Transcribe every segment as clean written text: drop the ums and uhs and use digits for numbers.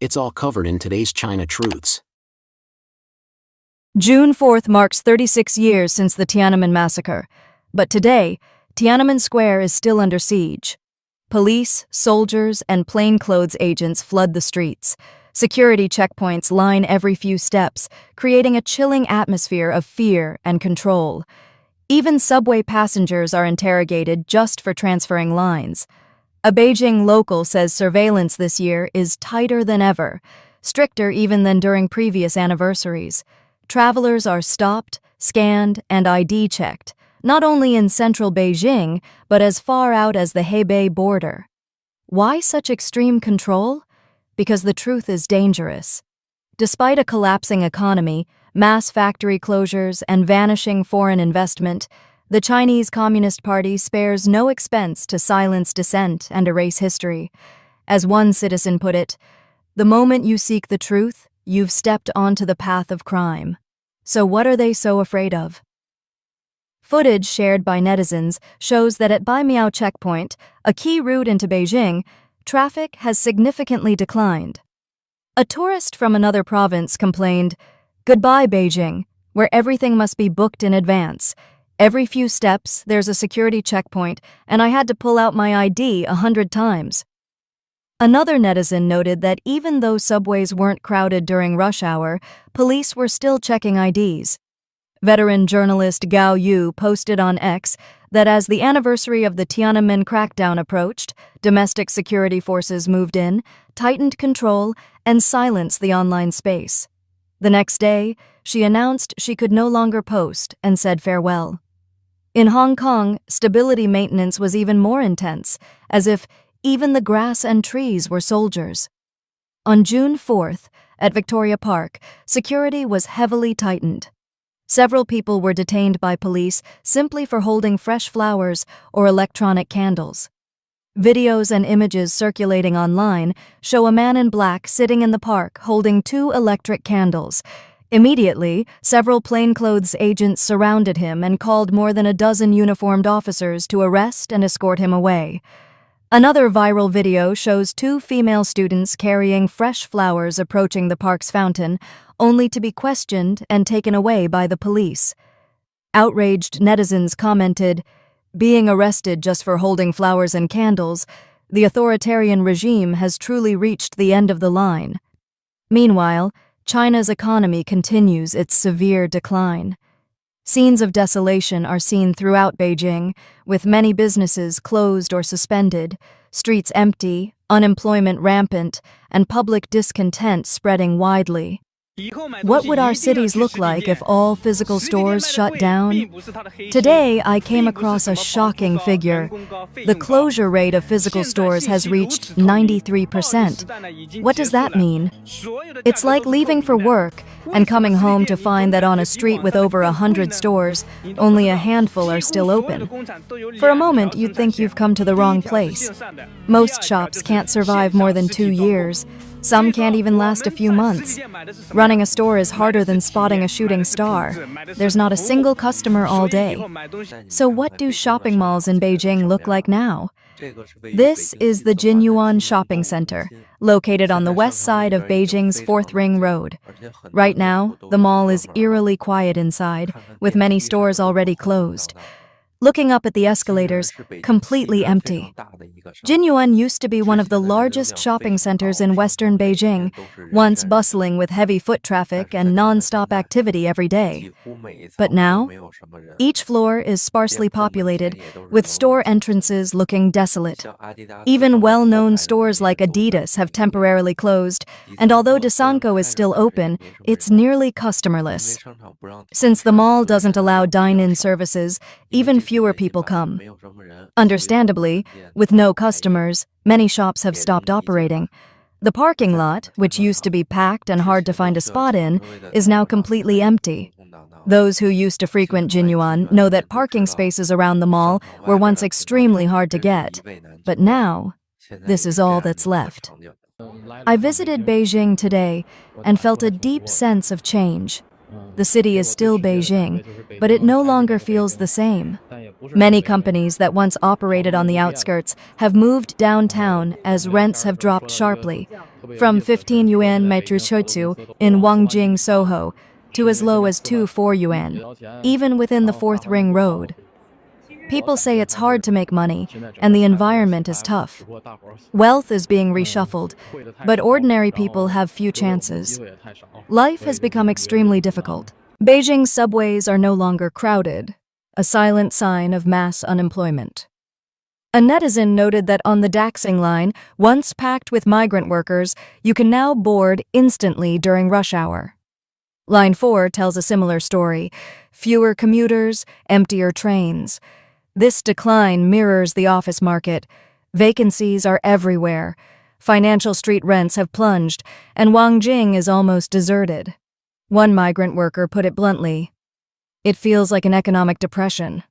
It's all covered in today's China Truths. June 4th marks 36 years since the Tiananmen massacre, but today, Tiananmen Square is still under siege. Police, soldiers, and plainclothes agents flood the streets. Security checkpoints line every few steps, creating a chilling atmosphere of fear and control. Even subway passengers are interrogated just for transferring lines. A Beijing local says surveillance this year is tighter than ever, stricter even than during previous anniversaries. Travelers are stopped, scanned, and ID checked, not only in central Beijing, but as far out as the Hebei border. Why such extreme control? Because the truth is dangerous. Despite a collapsing economy, mass factory closures, and vanishing foreign investment, the Chinese Communist Party spares no expense to silence dissent and erase history. As one citizen put it, "The moment you seek the truth, you've stepped onto the path of crime." So what are they so afraid of? Footage shared by netizens shows that at Baimiao checkpoint, a key route into Beijing, traffic has significantly declined. A tourist from another province complained, "Goodbye, Beijing, where everything must be booked in advance. Every few steps, there's a security checkpoint, and I had to pull out my ID 100 times." Another netizen noted that even though subways weren't crowded during rush hour, police were still checking IDs. Veteran journalist Gao Yu posted on X that as the anniversary of the Tiananmen crackdown approached, domestic security forces moved in, tightened control, and silenced the online space. The next day, she announced she could no longer post and said farewell. In Hong Kong, stability maintenance was even more intense, as if even the grass and trees were soldiers. On June 4th, at Victoria Park, security was heavily tightened. Several people were detained by police simply for holding fresh flowers or electronic candles. Videos and images circulating online show a man in black sitting in the park holding 2 electric candles. Immediately, several plainclothes agents surrounded him and called more than a dozen uniformed officers to arrest and escort him away. Another viral video shows 2 female students carrying fresh flowers approaching the park's fountain, only to be questioned and taken away by the police. Outraged netizens commented, "Being arrested just for holding flowers and candles, the authoritarian regime has truly reached the end of the line." Meanwhile, China's economy continues its severe decline. Scenes of desolation are seen throughout Beijing, with many businesses closed or suspended, streets empty, unemployment rampant, and public discontent spreading widely. What would our cities look like if all physical stores shut down? Today, I came across a shocking figure. The closure rate of physical stores has reached 93%. What does that mean? It's like leaving for work and coming home to find that on a street with over 100 stores, only a handful are still open. For a moment, you'd think you've come to the wrong place. Most shops can't survive more than 2 years. Some can't even last a few months. Running a store is harder than spotting a shooting star. There's not a single customer all day. So what do shopping malls in Beijing look like now? This is the Jinyuan Shopping Center, located on the west side of Beijing's 4th Ring Road. Right now, the mall is eerily quiet inside, with many stores already closed. Looking up at the escalators, completely empty. Jinyuan used to be one of the largest shopping centers in western Beijing, once bustling with heavy foot traffic and non-stop activity every day. But now, each floor is sparsely populated, with store entrances looking desolate. Even well-known stores like Adidas have temporarily closed, and although Desanko is still open, it's nearly customerless. Since the mall doesn't allow dine-in services, even fewer people come. Understandably, with no customers, many shops have stopped operating. The parking lot, which used to be packed and hard to find a spot in, is now completely empty. Those who used to frequent Jinyuan know that parking spaces around the mall were once extremely hard to get, but now, this is all that's left. I visited Beijing today and felt a deep sense of change. The city is still Beijing, but it no longer feels the same. Many companies that once operated on the outskirts have moved downtown as rents have dropped sharply. from 15 yuan metropolis in Wangjing, Soho, to as low as 4 yuan, even within the Fourth Ring Road. People say it's hard to make money, and the environment is tough. Wealth is being reshuffled, but ordinary people have few chances. Life has become extremely difficult. Beijing's subways are no longer crowded, a silent sign of mass unemployment. A netizen noted that on the Daxing line, once packed with migrant workers, you can now board instantly during rush hour. Line 4 tells a similar story: fewer commuters, emptier trains. This decline mirrors the office market. Vacancies are everywhere. Financial street rents have plunged, and Wangjing is almost deserted. One migrant worker put it bluntly: "It feels like an economic depression."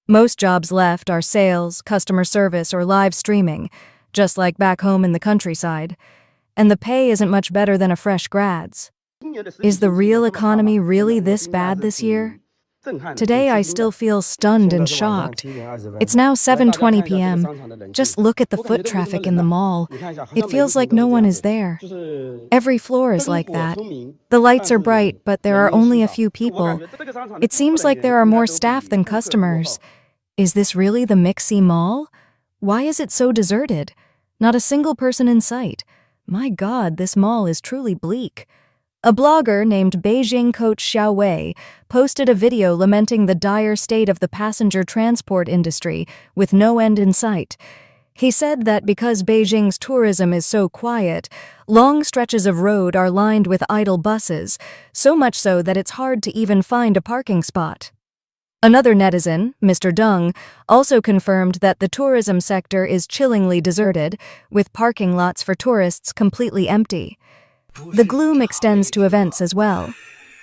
Most jobs left are sales, customer service, or live streaming, just like back home in the countryside. And the pay isn't much better than a fresh grad's. Is the real economy really this bad this year? Today I still feel stunned and shocked. It's now 7:20 p.m. Just look at the foot traffic in the mall. It feels like no one is there. Every floor is like that. The lights are bright, but there are only a few people. It seems like there are more staff than customers. Is this really the Mixi Mall? Why is it so deserted? Not a single person in sight. My God, this mall is truly bleak. A blogger named Beijing Coach Xiaowei posted a video lamenting the dire state of the passenger transport industry with no end in sight. He said that because Beijing's tourism is so quiet, long stretches of road are lined with idle buses, so much so that it's hard to even find a parking spot. Another netizen, Mr. Deng, also confirmed that the tourism sector is chillingly deserted, with parking lots for tourists completely empty. The gloom extends to events as well.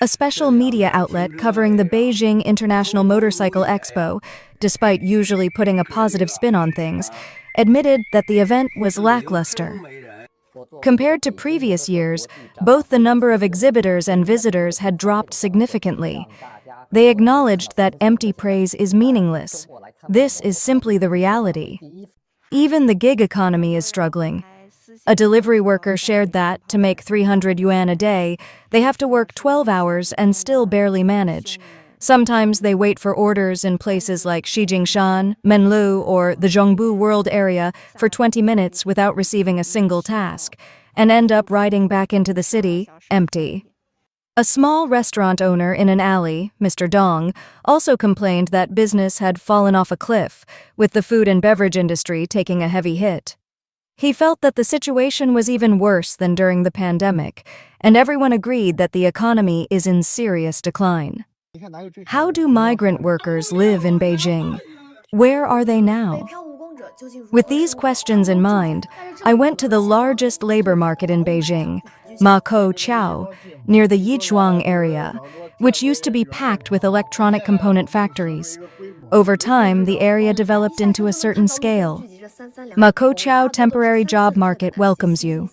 A special media outlet covering the Beijing International Motorcycle Expo, despite usually putting a positive spin on things, admitted that the event was lackluster. Compared to previous years, both the number of exhibitors and visitors had dropped significantly. They acknowledged that empty praise is meaningless. This is simply the reality. Even the gig economy is struggling. A delivery worker shared that, to make 300 yuan a day, they have to work 12 hours and still barely manage. Sometimes they wait for orders in places like Shijingshan, Menlu, or the Zhongbu World area for 20 minutes without receiving a single task, and end up riding back into the city, empty. A small restaurant owner in an alley, Mr. Dong, also complained that business had fallen off a cliff, with the food and beverage industry taking a heavy hit. He felt that the situation was even worse than during the pandemic, and everyone agreed that the economy is in serious decline. How do migrant workers live in Beijing? Where are they now? With these questions in mind, I went to the largest labor market in Beijing, Makou, near the Yizhuang area, which used to be packed with electronic component factories. Over time, the area developed into a certain scale. Makou temporary job market welcomes you.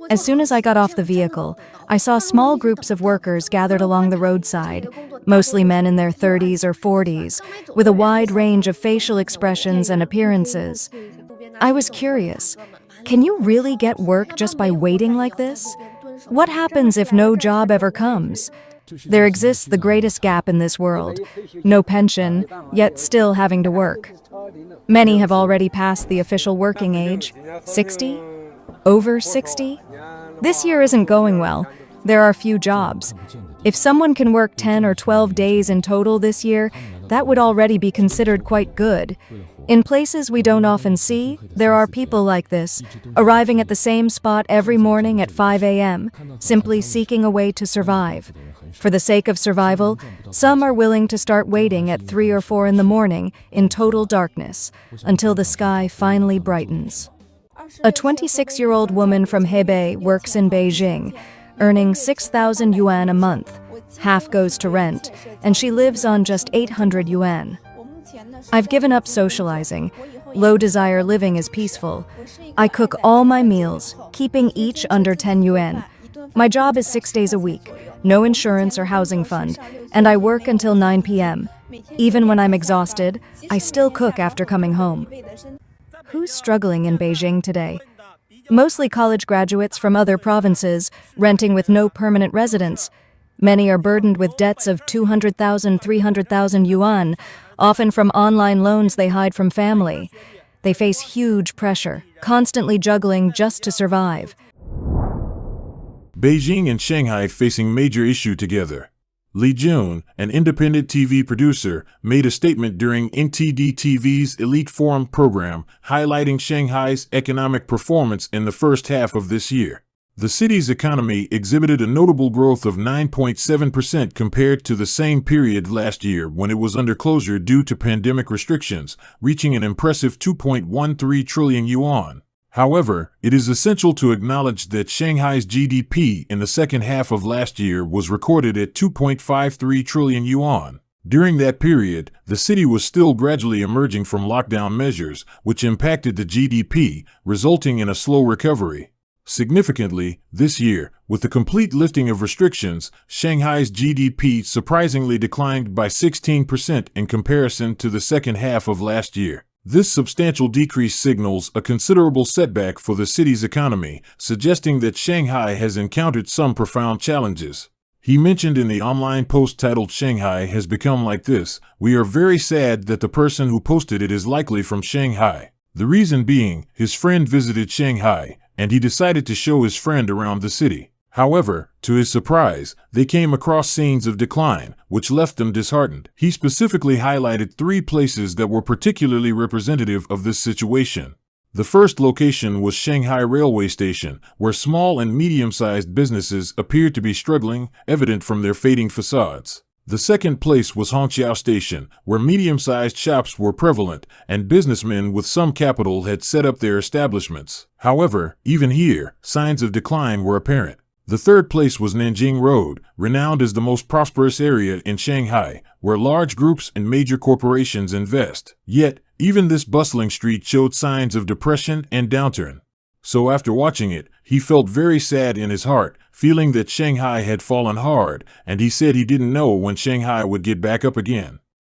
As soon as I got off the vehicle, I saw small groups of workers gathered along the roadside, mostly men in their 30s or 40s, with a wide range of facial expressions and appearances. I was curious, can you really get work just by waiting like this? What happens if no job ever comes? There exists the greatest gap in this world: no pension, yet still having to work. Many have already passed the official working age, 60? Over 60? This year isn't going well. There are few jobs. If someone can work 10 or 12 days in total this year, that would already be considered quite good. In places we don't often see, there are people like this, arriving at the same spot every morning at 5 a.m., simply seeking a way to survive. For the sake of survival, some are willing to start waiting at 3 or 4 in the morning in total darkness, until the sky finally brightens. A 26-year-old woman from Hebei works in Beijing, earning 6,000 yuan a month. Half goes to rent, and she lives on just 800 yuan. I've given up socializing. Low desire living is peaceful. I cook all my meals, keeping each under 10 yuan. My job is 6 days a week, no insurance or housing fund, and I work until 9 p.m. Even when I'm exhausted, I still cook after coming home. Who's struggling in Beijing today? mostly college graduates from other provinces, renting with no permanent residence. Many are burdened with debts of 200,000, 300,000 yuan, often from online loans they hide from family. They face huge pressure, constantly juggling just to survive. Beijing and Shanghai facing major issue together. Li Jun, an independent TV producer, made a statement during NTD TV's Elite Forum program, highlighting Shanghai's economic performance in the first half of this year. The city's economy exhibited a notable growth of 9.7% compared to the same period last year when it was under closure due to pandemic restrictions, reaching an impressive 2.13 trillion yuan. However, it is essential to acknowledge that Shanghai's GDP in the second half of last year was recorded at 2.53 trillion yuan. During that period, the city was still gradually emerging from lockdown measures, which impacted the GDP, resulting in a slow recovery. Significantly, this year, with the complete lifting of restrictions, Shanghai's GDP surprisingly declined by 16% in comparison to the second half of last year. This substantial decrease signals a considerable setback for the city's economy, suggesting that Shanghai has encountered some profound challenges. He mentioned in the online post titled "Shanghai has become like this. We are very sad that the person who posted it is likely from Shanghai. The reason being, his friend visited Shanghai, and he decided to show his friend around the city. However, to his surprise, they came across scenes of decline, which left them disheartened. He specifically highlighted 3 places that were particularly representative of this situation. The first location was Shanghai Railway Station, where small and medium-sized businesses appeared to be struggling, evident from their fading facades. The second place was Hongqiao Station, where medium-sized shops were prevalent, and businessmen with some capital had set up their establishments. However, even here, signs of decline were apparent. The third place was Nanjing Road, renowned as the most prosperous area in Shanghai, where large groups and major corporations invest. Yet, even this bustling street showed signs of depression and downturn. So after watching it, he felt very sad in his heart, feeling that Shanghai had fallen hard, and he said he didn't know when Shanghai would get back up again.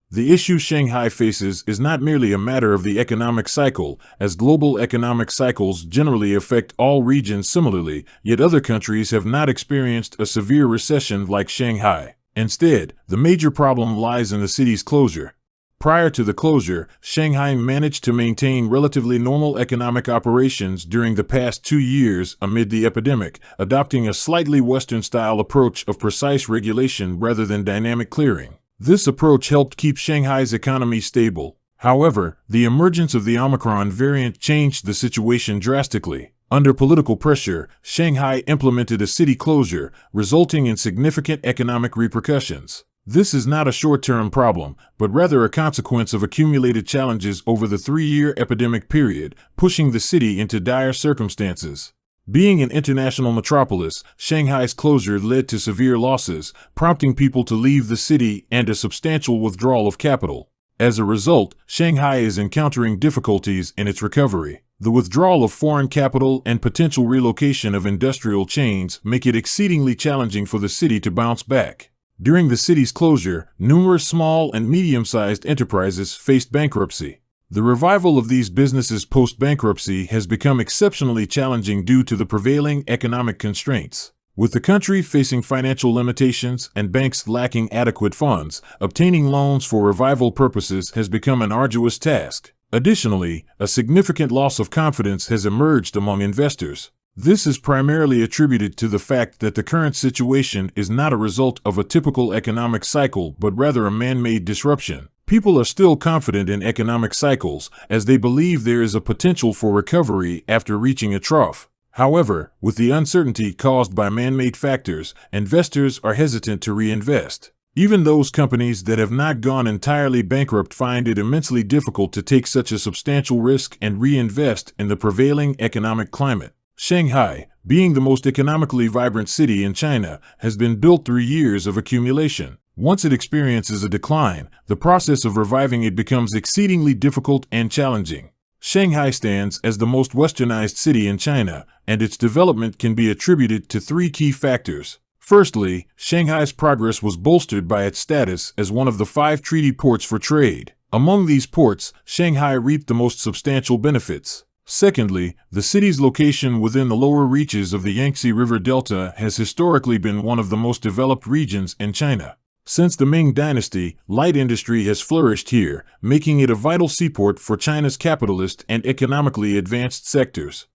The issue Shanghai faces is not merely a matter of the economic cycle, as global economic cycles generally affect all regions similarly, yet other countries have not experienced a severe recession like Shanghai. Instead, the major problem lies in the city's closure. Prior to the closure, Shanghai managed to maintain relatively normal economic operations during the past 2 years amid the epidemic, adopting a slightly Western-style approach of precise regulation rather than dynamic clearing. This approach helped keep Shanghai's economy stable. However, the emergence of the Omicron variant changed the situation drastically. Under political pressure, Shanghai implemented a city closure, resulting in significant economic repercussions. This is not a short-term problem, but rather a consequence of accumulated challenges over the 3-year epidemic period, pushing the city into dire circumstances. Being an international metropolis, Shanghai's closure led to severe losses, prompting people to leave the city and a substantial withdrawal of capital. As a result, Shanghai is encountering difficulties in its recovery. The withdrawal of foreign capital and potential relocation of industrial chains make it exceedingly challenging for the city to bounce back. During the city's closure, numerous small and medium-sized enterprises faced bankruptcy. The revival of these businesses post-bankruptcy has become exceptionally challenging due to the prevailing economic constraints. With the country facing financial limitations and banks lacking adequate funds, obtaining loans for revival purposes has become an arduous task. Additionally, a significant loss of confidence has emerged among investors. This is primarily attributed to the fact that the current situation is not a result of a typical economic cycle but rather a man-made disruption. People are still confident in economic cycles, as they believe there is a potential for recovery after reaching a trough. However, with the uncertainty caused by man-made factors, investors are hesitant to reinvest. Even those companies that have not gone entirely bankrupt find it immensely difficult to take such a substantial risk and reinvest in the prevailing economic climate. Shanghai, being the most economically vibrant city in China, has been built through years of accumulation. Once it experiences a decline, the process of reviving it becomes exceedingly difficult and challenging. Shanghai stands as the most westernized city in China, and its development can be attributed to 3 key factors. Firstly, Shanghai's progress was bolstered by its status as one of the 5 treaty ports for trade. Among these ports, Shanghai reaped the most substantial benefits. Secondly, the city's location within the lower reaches of the Yangtze River Delta has historically been one of the most developed regions in China. Since the Ming Dynasty, light industry has flourished here, making it a vital seaport for China's capitalist and economically advanced sectors.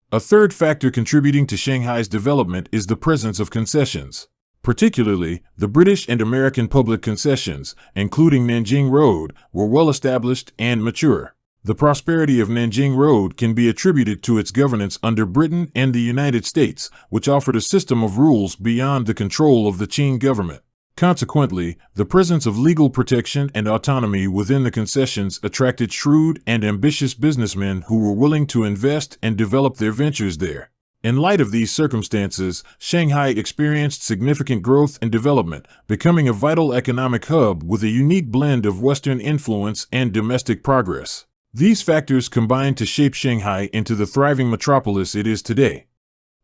A third factor contributing to Shanghai's development is the presence of concessions. Particularly, the British and American public concessions, including Nanjing Road, were well established and mature. The prosperity of Nanjing Road can be attributed to its governance under Britain and the United States, which offered a system of rules beyond the control of the Qing government. Consequently, the presence of legal protection and autonomy within the concessions attracted shrewd and ambitious businessmen who were willing to invest and develop their ventures there. In light of these circumstances, Shanghai experienced significant growth and development, becoming a vital economic hub with a unique blend of Western influence and domestic progress. These factors combined to shape Shanghai into the thriving metropolis it is today.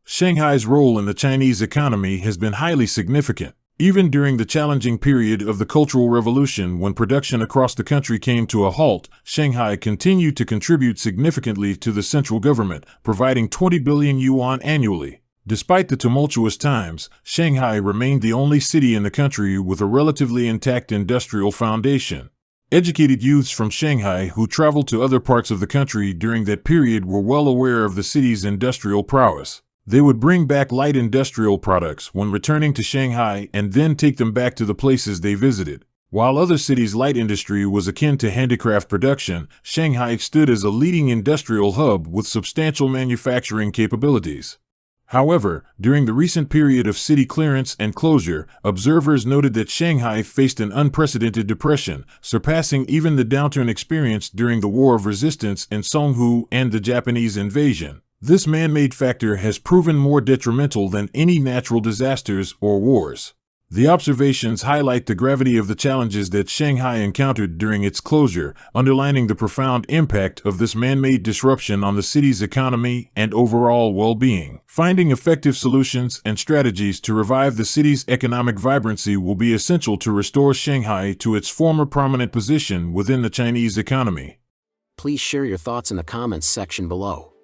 Shanghai's role in the Chinese economy has been highly significant. Even during the challenging period of the Cultural Revolution, when production across the country came to a halt, Shanghai continued to contribute significantly to the central government, providing 20 billion yuan annually. Despite the tumultuous times, Shanghai remained the only city in the country with a relatively intact industrial foundation. Educated youths from Shanghai who traveled to other parts of the country during that period were well aware of the city's industrial prowess. They would bring back light industrial products when returning to Shanghai and then take them back to the places they visited. While other cities' light industry was akin to handicraft production, Shanghai stood as a leading industrial hub with substantial manufacturing capabilities. However, during the recent period of city clearance and closure, observers noted that Shanghai faced an unprecedented depression, surpassing even the downturn experienced during the War of Resistance in Songhu and the Japanese invasion. This man-made factor has proven more detrimental than any natural disasters or wars. The observations highlight the gravity of the challenges that Shanghai encountered during its closure, underlining the profound impact of this man-made disruption on the city's economy and overall well-being. Finding effective solutions and strategies to revive the city's economic vibrancy will be essential to restore Shanghai to its former prominent position within the Chinese economy. Please share your thoughts in the comments section below.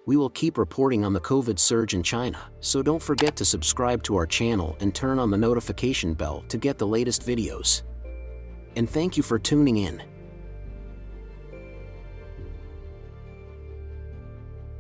We will keep reporting on the COVID surge in China, so don't forget to subscribe to our channel and turn on the notification bell to get the latest videos. And thank you for tuning in.